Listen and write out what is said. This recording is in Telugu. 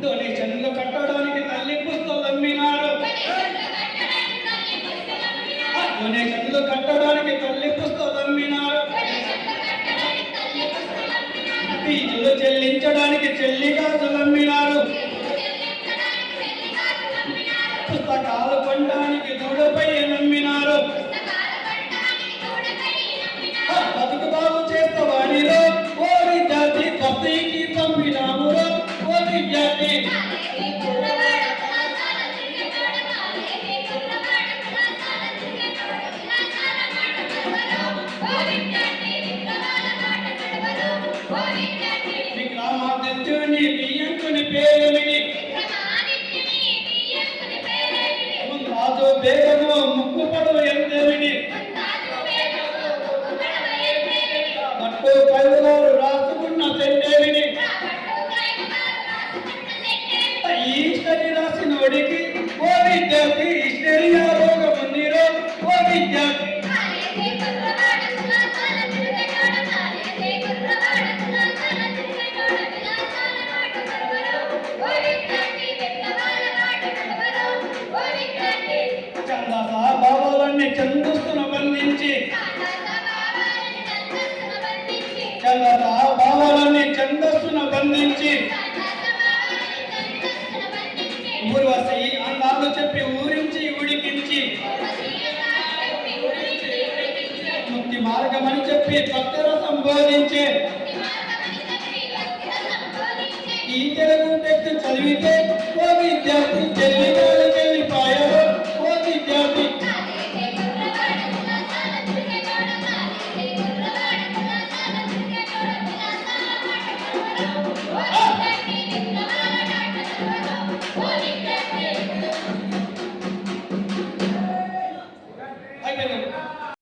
డొనేషన్లు కట్టడానికి తల్లి పుస్తలు అమ్మినారు. డొనేషన్లు కట్టడానికి తల్లి పుస్తలు అమ్మినారు. ఫీజులు చెల్లించడానికి చెల్లి గాజులు అమ్మినారు. పుస్తకాలు కొనడానికి దూడపై నమ్మినారు. బతుకు బాగు చేస్తావాడిలో ఓ విద్యార్థి బస్తీకి పంపినాములో ఓ విద్యార్థి. విక్రమాదిత్యుని బియ్యంకుని పేరుని ముంతాజు బేగము ముక్కుపడు ఎంతేమిటి. పట్టు కైలారు రాసుకున్న సెంటేమిటి. ఈశ్వరి రాసినోడికి ఓ విద్యార్థి ఈశ్వరియా రోగముందిరో ఓ విద్యార్థి. భావాలన్నీ ఛందస్సును బంధించి భావాలన్నీ ఛందస్సును బంధించి ఊర్వశి అందాలు చెప్పి ఊరించి ఉడికించి ముక్తి మార్గమని చెప్పి భక్తరసం బోధించే ఈ తెలుగు టెక్స్ట్ చదివితే